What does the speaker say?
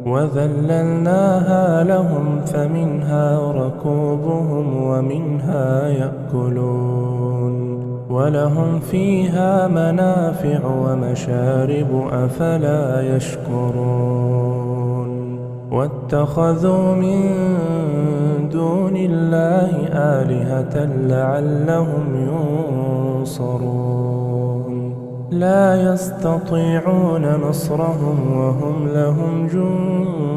وذللناها لهم فمنها ركوبهم ومنها يأكلون ولهم فيها منافع ومشارب أفلا يشكرون واتخذوا من دون الله آلهة لعلهم ينصرون لا يستطيعون نصرهم وهم لهم جند